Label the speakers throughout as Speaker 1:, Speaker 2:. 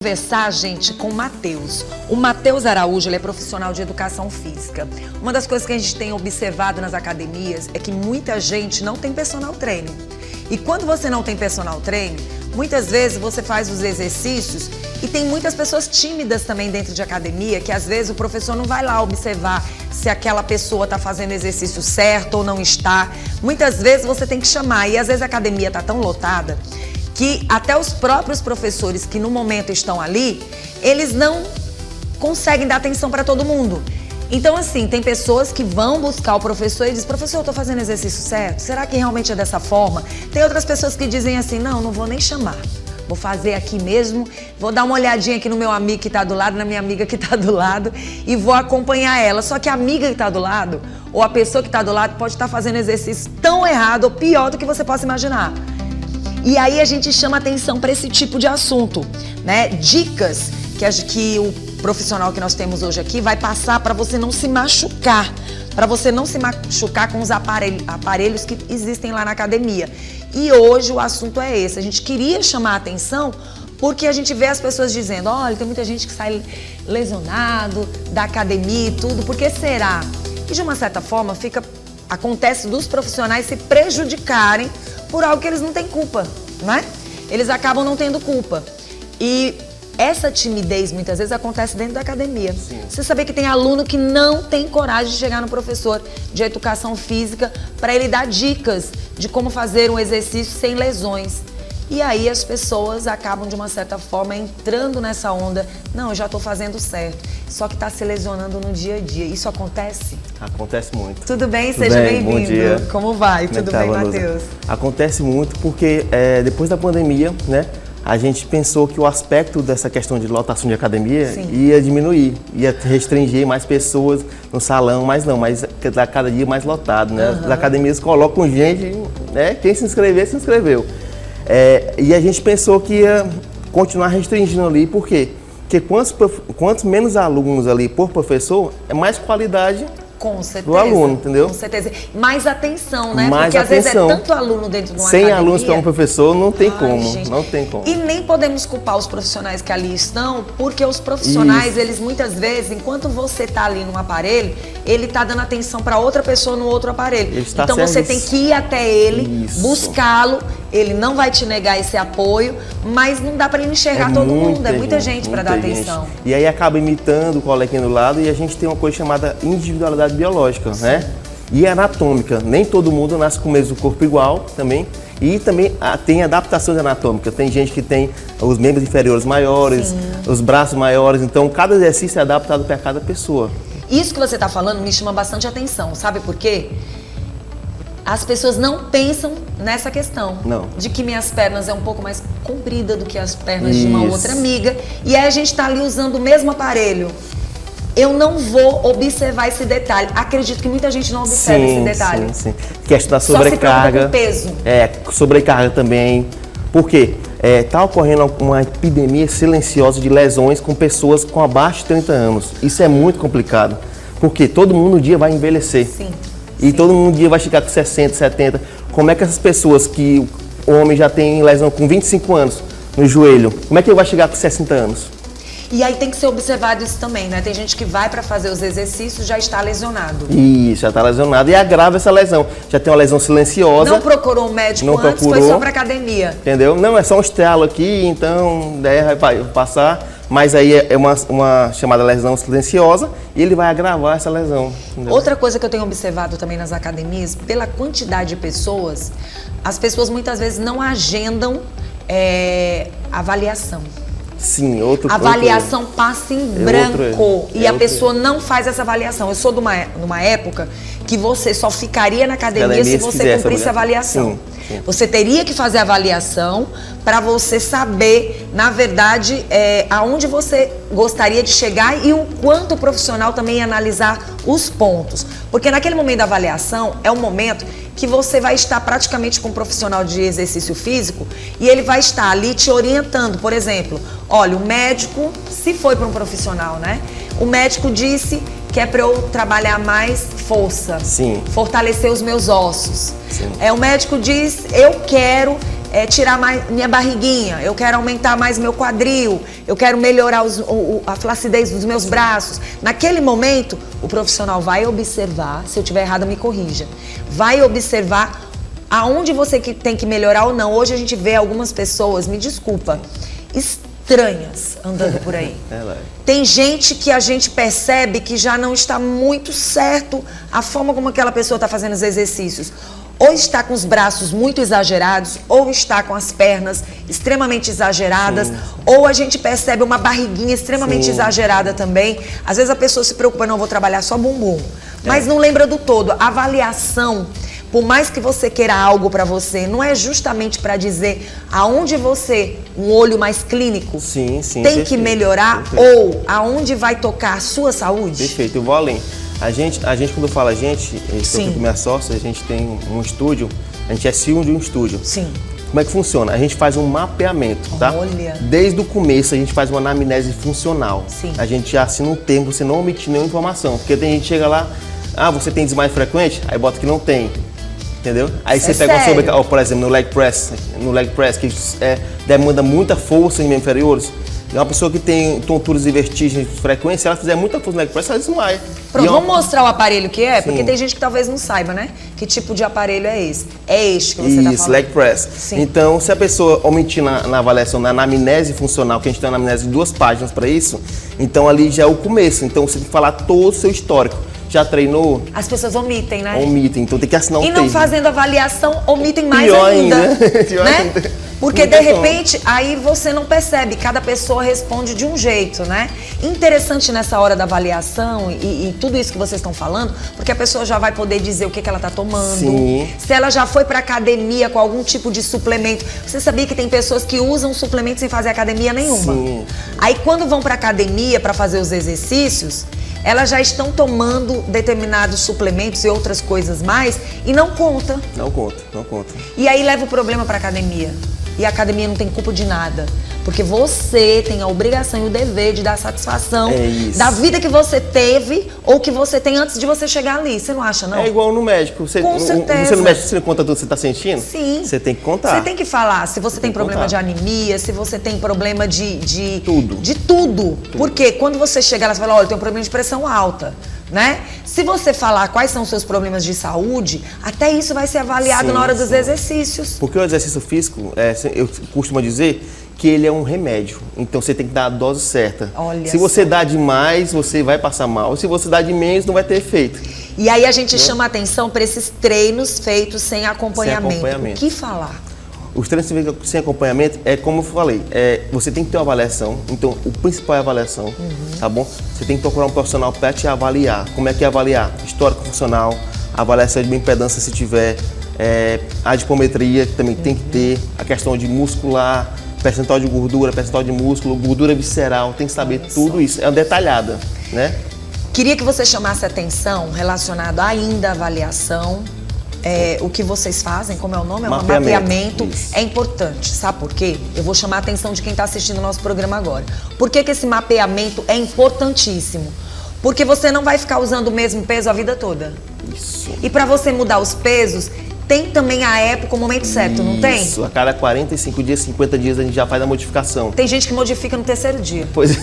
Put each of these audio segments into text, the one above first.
Speaker 1: Conversar, gente, com o Matheus. O Matheus Araújo, ele é profissional de educação física. Uma das coisas que a gente tem observado nas academias é que muita gente não tem personal trainer. E quando você não tem personal trainer, muitas vezes você faz os exercícios e tem muitas pessoas tímidas também dentro de academia, que às vezes o professor não vai lá observar se aquela pessoa está fazendo exercício certo ou não está. Muitas vezes você tem que chamar e às vezes a academia está tão lotada que até os próprios professores que no momento estão ali, eles não conseguem dar atenção para todo mundo. Então, assim, tem pessoas que vão buscar o professor e dizem: professor, eu estou fazendo exercício certo? Será que realmente é dessa forma? Tem outras pessoas que dizem assim: não vou nem chamar. Vou fazer aqui mesmo, vou dar uma olhadinha aqui no meu amigo que está do lado, na minha amiga que está do lado e vou acompanhar ela. Só que a amiga que está do lado ou a pessoa que está do lado pode estar fazendo exercício tão errado ou pior do que você possa imaginar. E aí a gente chama atenção para esse tipo de assunto, né? Dicas que o profissional que nós temos hoje aqui vai passar para você não se machucar, com os aparelhos que existem lá na academia. E hoje o assunto é esse. A gente queria chamar a atenção porque a gente vê as pessoas dizendo: olha, tem muita gente que sai lesionado da academia e tudo. Por que será? E de uma certa forma acontece dos profissionais se prejudicarem por algo que eles não têm culpa, né? Eles acabam não tendo culpa. E essa timidez muitas vezes acontece dentro da academia. Sim. Você saber que tem aluno que não tem coragem de chegar no professor de educação física para ele dar dicas de como fazer um exercício sem lesões. E aí as pessoas acabam, de uma certa forma, entrando nessa onda: não, eu já estou fazendo certo, só que está se lesionando no dia a dia. Isso acontece?
Speaker 2: Acontece muito.
Speaker 1: Tudo bem? Seja bem-vindo.
Speaker 2: Bom dia.
Speaker 1: Como vai? Tudo bem, Matheus?
Speaker 2: Acontece muito porque depois da pandemia, né, a gente pensou que o aspecto dessa questão de lotação de academia ia diminuir, ia restringir mais pessoas no salão, mas cada dia mais lotado, né? As academias colocam gente, né? Quem se inscrever, se inscreveu. E a gente pensou que ia continuar restringindo ali, por quê? Porque quantos menos alunos ali por professor, é mais qualidade do aluno, entendeu?
Speaker 1: Com certeza. Mais atenção, né?
Speaker 2: Mais
Speaker 1: porque às vezes é
Speaker 2: atenção.
Speaker 1: tanto aluno dentro de uma
Speaker 2: Sem
Speaker 1: academia.
Speaker 2: alunos para um professor, não tem como,
Speaker 1: gente.
Speaker 2: não tem como.
Speaker 1: E nem podemos culpar os profissionais que ali estão, porque os profissionais, eles muitas vezes, enquanto você está ali no aparelho, ele está dando atenção para outra pessoa no outro aparelho. Então você tem que ir até ele, buscá-lo. Ele não vai te negar esse apoio, mas não dá para ele enxergar todo mundo, é muita gente para dar atenção.
Speaker 2: E aí acaba imitando o coleguinha do lado e a gente tem uma coisa chamada individualidade biológica, né? E anatômica. Nem todo mundo nasce com o mesmo corpo igual também. E também tem adaptações anatômicas. Tem gente que tem os membros inferiores maiores, os braços maiores. Então, cada exercício é adaptado para cada pessoa.
Speaker 1: Isso que você está falando me chama bastante atenção. Sabe por quê? As pessoas não pensam nessa questão.
Speaker 2: Não.
Speaker 1: De que minhas pernas é um pouco mais comprida do que as pernas de uma outra amiga. E aí a gente está ali usando o mesmo aparelho. Eu não vou observar esse detalhe. Acredito que muita gente não observa esse detalhe.
Speaker 2: Sim. Questão da sobrecarga.
Speaker 1: Só se preocupa com peso.
Speaker 2: Sobrecarga também. Por quê? Está ocorrendo uma epidemia silenciosa de lesões com pessoas com abaixo de 30 anos. Isso é muito complicado. Porque todo mundo um dia vai envelhecer. E todo mundo um dia vai chegar com 60, 70. Como é que essas pessoas que o homem já tem lesão com 25 anos no joelho, como é que ele vai chegar com 60 anos?
Speaker 1: E aí tem que ser observado isso também, né? Tem gente que vai para fazer os exercícios e já está lesionado.
Speaker 2: Isso, já está lesionado e agrava essa lesão. Já tem uma lesão silenciosa.
Speaker 1: Não procurou um médico antes, foi só para academia.
Speaker 2: Entendeu? Não, é só um estralo aqui, então vai passar. Mas aí é uma chamada lesão silenciosa e ele vai agravar essa lesão. Entendeu?
Speaker 1: Outra coisa que eu tenho observado também nas academias, pela quantidade de pessoas, as pessoas muitas vezes não agendam avaliação.
Speaker 2: Sim,
Speaker 1: a avaliação passa em branco e a pessoa não faz essa avaliação. Eu sou de uma época que você só ficaria na academia se você cumprisse a avaliação. Sim. Você teria que fazer a avaliação para você saber, na verdade, aonde você gostaria de chegar e o quanto o profissional também ia analisar os pontos. Porque naquele momento da avaliação é um momento que você vai estar praticamente com um profissional de exercício físico e ele vai estar ali te orientando. Por exemplo, olha, o médico, se foi para um profissional, né? O médico disse que é para eu trabalhar mais força, fortalecer os meus ossos. O médico diz, eu quero tirar mais minha barriguinha, eu quero aumentar mais meu quadril, eu quero melhorar a flacidez dos meus braços. Naquele momento, o profissional vai observar, se eu estiver errada, me corrija. Vai observar aonde você tem que melhorar ou não. Hoje a gente vê algumas pessoas, me desculpa, estranhas andando por aí. Tem gente que a gente percebe que já não está muito certo a forma como aquela pessoa está fazendo os exercícios. Ou está com os braços muito exagerados, ou está com as pernas extremamente exageradas, sim, ou a gente percebe uma barriguinha extremamente, sim, exagerada também. Às vezes a pessoa se preocupa, não, vou trabalhar só bumbum, mas não lembra do todo. A avaliação, por mais que você queira algo para você, não é justamente para dizer aonde você, um olho mais clínico,
Speaker 2: sim, sim,
Speaker 1: tem que melhorar, ou aonde vai tocar a sua saúde?
Speaker 2: Perfeito, eu vou além. A gente, quando fala estou aqui com minha sócia, a gente tem um estúdio, a gente é CEO de um estúdio.
Speaker 1: Sim.
Speaker 2: Como é que funciona? A gente faz um mapeamento, tá?
Speaker 1: Olha.
Speaker 2: Desde o começo a gente faz uma anamnese funcional.
Speaker 1: Sim.
Speaker 2: A gente já assina um termo, você não omite nenhuma informação. Porque tem gente que chega lá, você tem desmaio frequente? Aí bota que não tem. Entendeu? Aí você pega uma por exemplo, no leg press, que demanda muita força em membros inferiores. É uma pessoa que tem tonturas e vertigens frequentes, se ela fizer muita força no leg press, ela desmaia.
Speaker 1: Pronto, vamos mostrar o aparelho que é? Sim. Porque tem gente que talvez não saiba, né? Que tipo de aparelho é esse? É este que você está falando?
Speaker 2: Isso, leg press. Sim. Então, se a pessoa omitir na avaliação, na anamnese funcional, que a gente tem uma anamnese de 2 páginas para isso, então ali já é o começo. Então, você tem que falar todo o seu histórico. Já treinou?
Speaker 1: As pessoas omitem, né?
Speaker 2: Omitem, então tem que assinar um termo.
Speaker 1: E não fazendo avaliação, omitem mais ainda. Pior ainda. Porque de repente, aí você não percebe, cada pessoa responde de um jeito, né? Interessante nessa hora da avaliação e tudo isso que vocês estão falando, porque a pessoa já vai poder dizer o que ela está tomando.
Speaker 2: Sim.
Speaker 1: Se ela já foi para academia com algum tipo de suplemento. Você sabia que tem pessoas que usam suplemento sem fazer academia nenhuma?
Speaker 2: Sim.
Speaker 1: Aí quando vão para academia para fazer os exercícios, elas já estão tomando determinados suplementos e outras coisas mais e não conta.
Speaker 2: Não conta.
Speaker 1: E aí leva o problema para academia. E a academia não tem culpa de nada. Porque você tem a obrigação e o dever de dar satisfação da vida que você teve ou que você tem antes de você chegar ali. Você não acha, não?
Speaker 2: É igual no médico.
Speaker 1: Com certeza.
Speaker 2: Você no médico, você não conta tudo que você está sentindo?
Speaker 1: Sim.
Speaker 2: Você tem que contar.
Speaker 1: Você tem que falar se você tem problema de anemia, se você tem problema de
Speaker 2: tudo.
Speaker 1: De tudo. Porque quando você chega lá, você fala, olha, eu tenho um problema de pressão alta. Né? Se você falar quais são os seus problemas de saúde, até isso vai ser avaliado na hora dos exercícios.
Speaker 2: Porque o exercício físico, eu costumo dizer que ele é um remédio. Então você tem que dar a dose certa. Se você dá demais, você vai passar mal. Se você dá de menos, não vai ter efeito.
Speaker 1: E aí a gente chama atenção para esses treinos feitos sem acompanhamento. O que falar?
Speaker 2: Os treinos sem acompanhamento é como eu falei, você tem que ter uma avaliação, então o principal é a avaliação, tá bom? Você tem que procurar um profissional para te avaliar. Como é que é avaliar? Histórico funcional, avaliação de bioimpedância se tiver, a adipometria que também tem que ter, a questão de muscular, percentual de gordura, percentual de músculo, gordura visceral, tem que saber tudo isso, é uma detalhada, né?
Speaker 1: Queria que você chamasse atenção relacionado ainda à avaliação. O que vocês fazem, como é o nome? É um mapeamento. Isso. É importante, sabe por quê? Eu vou chamar a atenção de quem está assistindo o nosso programa agora. Por que esse mapeamento é importantíssimo? Porque você não vai ficar usando o mesmo peso a vida toda.
Speaker 2: Isso.
Speaker 1: E para você mudar os pesos, tem também a época, o momento certo, não tem?
Speaker 2: Isso, a cada 45 dias, 50 dias a gente já faz a modificação.
Speaker 1: Tem gente que modifica no 3º dia.
Speaker 2: Pois é,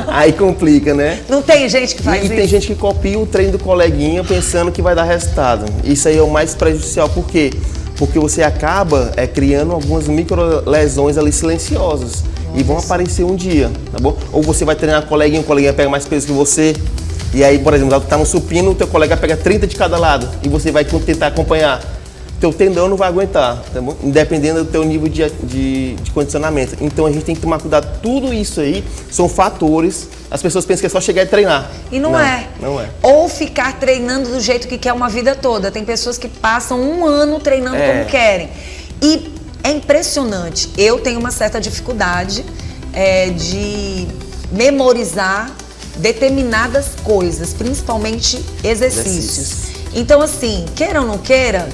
Speaker 2: aí complica, né?
Speaker 1: Não tem gente que faz isso?
Speaker 2: E tem gente que copia o treino do coleguinha pensando que vai dar resultado. Isso aí é o mais prejudicial, por quê? Porque você acaba criando algumas micro-lesões ali silenciosas. E vão aparecer um dia, tá bom? Ou você vai treinar o coleguinha pega mais peso que você. E aí, por exemplo, tá no supino, o teu colega pega 30 de cada lado. E você vai tentar acompanhar. Teu tendão não vai aguentar, tá bom? Independendo do teu nível de condicionamento. Então a gente tem que tomar cuidado. Tudo isso aí são fatores. As pessoas pensam que é só chegar e treinar.
Speaker 1: E não é.
Speaker 2: Não é.
Speaker 1: Ou ficar treinando do jeito que quer uma vida toda. Tem pessoas que passam um ano treinando como querem. E é impressionante. Eu tenho uma certa dificuldade de memorizar determinadas coisas, principalmente exercícios. Então, assim, queira ou não queira,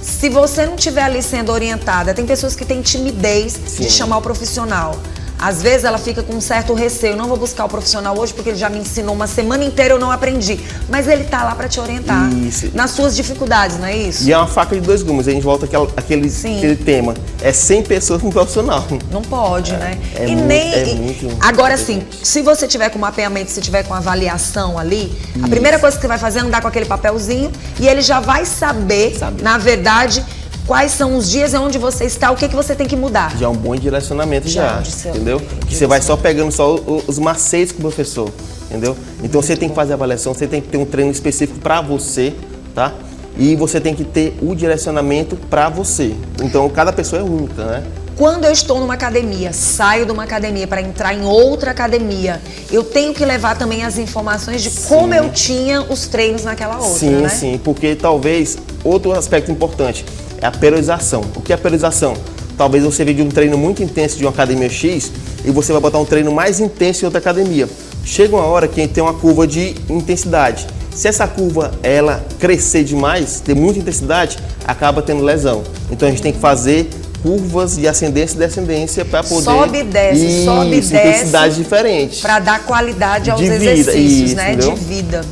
Speaker 1: se você não estiver ali sendo orientada, tem pessoas que têm timidez de chamar o profissional. Às vezes ela fica com um certo receio, não vou buscar o profissional hoje porque ele já me ensinou uma semana inteira, eu não aprendi. Mas ele tá lá para te orientar nas suas dificuldades, não é isso?
Speaker 2: E é uma faca de dois gumes, a gente volta aquele tema, é 100 pessoas com um profissional.
Speaker 1: Não pode, né?
Speaker 2: É muito
Speaker 1: agora sim, se você tiver com mapeamento, se tiver com avaliação ali, a primeira coisa que você vai fazer é andar com aquele papelzinho e ele já vai saber, na verdade, quais são os dias onde você está, o que você tem que mudar.
Speaker 2: Já é um bom direcionamento entendeu? Que você vai só pegando só os macetes com o professor, entendeu? Então você tem que fazer a avaliação, você tem que ter um treino específico para você, tá? E você tem que ter o direcionamento para você. Então cada pessoa é única, né?
Speaker 1: Quando eu estou numa academia, saio de uma academia para entrar em outra academia, eu tenho que levar também as informações de como eu tinha os treinos naquela outra, né?
Speaker 2: Sim, porque talvez outro aspecto importante é a periodização. O que é a periodização? Talvez você veja de um treino muito intenso de uma academia X e você vai botar um treino mais intenso em outra academia. Chega uma hora que tem uma curva de intensidade. Se essa curva ela crescer demais, ter muita intensidade, acaba tendo lesão. Então a gente tem que fazer curvas de ascendência e descendência para poder...
Speaker 1: Sobe e desce, sobe e desce.
Speaker 2: Intensidades diferentes.
Speaker 1: Para dar qualidade aos exercícios, né? De vida.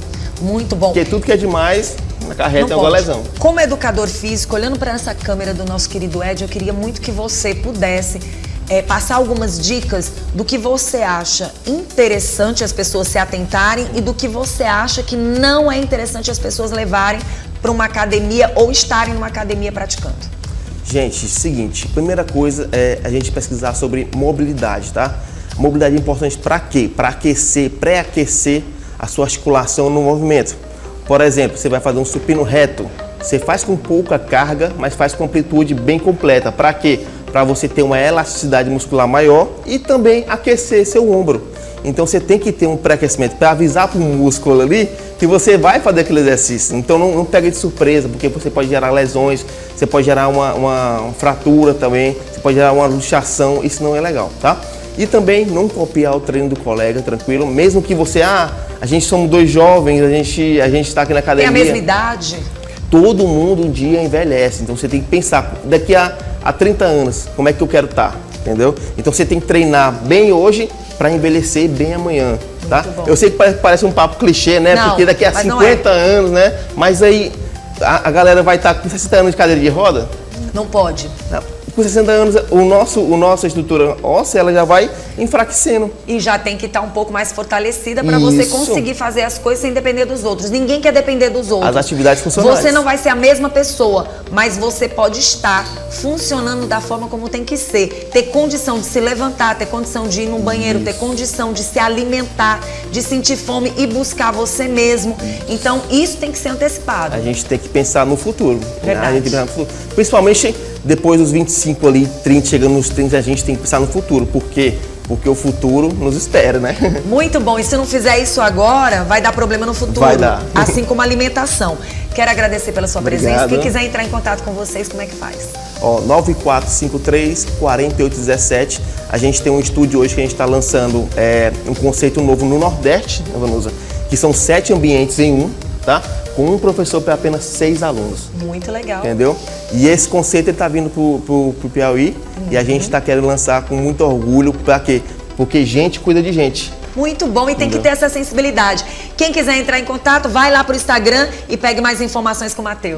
Speaker 1: Muito bom.
Speaker 2: Porque tudo que é demais acarreta alguma lesão.
Speaker 1: Como educador físico, olhando para essa câmera do nosso querido Ed, eu queria muito que você pudesse passar algumas dicas do que você acha interessante as pessoas se atentarem e do que você acha que não é interessante as pessoas levarem para uma academia ou estarem numa academia praticando.
Speaker 2: Gente, seguinte, primeira coisa é a gente pesquisar sobre mobilidade, tá? Mobilidade é importante para quê? Para aquecer, pré-aquecer a sua articulação no movimento. Por exemplo, você vai fazer um supino reto, você faz com pouca carga, mas faz com amplitude bem completa. Para quê? Para você ter uma elasticidade muscular maior e também aquecer seu ombro. Então você tem que ter um pré-aquecimento para avisar para o músculo ali que você vai fazer aquele exercício. Então não pega de surpresa, porque você pode gerar lesões, você pode gerar uma fratura também, você pode gerar uma luxação, isso não é legal, tá? E também não copiar o treino do colega, tranquilo, mesmo que você, a gente somos dois jovens, a gente está aqui na academia.
Speaker 1: Tem a mesma idade?
Speaker 2: Todo mundo um dia envelhece, então você tem que pensar, daqui a 30 anos, como é que eu quero estar, entendeu? Então você tem que treinar bem hoje para envelhecer bem amanhã, tá? Eu sei que parece um papo clichê, né?
Speaker 1: Não,
Speaker 2: porque daqui a 50 anos, né? Mas aí a galera vai estar com 60 anos de cadeira de roda?
Speaker 1: Não pode.
Speaker 2: Com 60 anos, nossa estrutura óssea, ela já vai enfraquecendo.
Speaker 1: E já tem que estar um pouco mais fortalecida para você conseguir fazer as coisas sem depender dos outros. Ninguém quer depender dos outros.
Speaker 2: As atividades funcionais.
Speaker 1: Você não vai ser a mesma pessoa, mas você pode estar funcionando da forma como tem que ser. Ter condição de se levantar, ter condição de ir no banheiro, ter condição de se alimentar, de sentir fome e buscar você mesmo. Então, isso tem que ser antecipado.
Speaker 2: A gente tem que pensar no futuro.
Speaker 1: Verdade.
Speaker 2: Né? A gente tem que pensar no futuro. Principalmente depois dos 25 ali, 30, chegando nos 30, a gente tem que pensar no futuro. Por quê? Porque o futuro nos espera, né?
Speaker 1: Muito bom. E se não fizer isso agora, vai dar problema no futuro.
Speaker 2: Vai dar.
Speaker 1: Assim como a alimentação. Quero agradecer pela sua presença.
Speaker 2: Obrigado.
Speaker 1: Quem quiser entrar em contato com vocês, como é que faz?
Speaker 2: 9453-4817. A gente tem um estúdio hoje que a gente está lançando um conceito novo no Nordeste, né, Vanusa? Que são 7 ambientes em um, tá? Com um professor para apenas 6 alunos.
Speaker 1: Muito legal.
Speaker 2: Entendeu? E esse conceito está vindo pro Piauí e a gente está querendo lançar com muito orgulho. Para quê? Porque gente cuida de gente.
Speaker 1: Muito bom e tem que ter essa sensibilidade. Quem quiser entrar em contato, vai lá pro Instagram e pegue mais informações com o Matheus.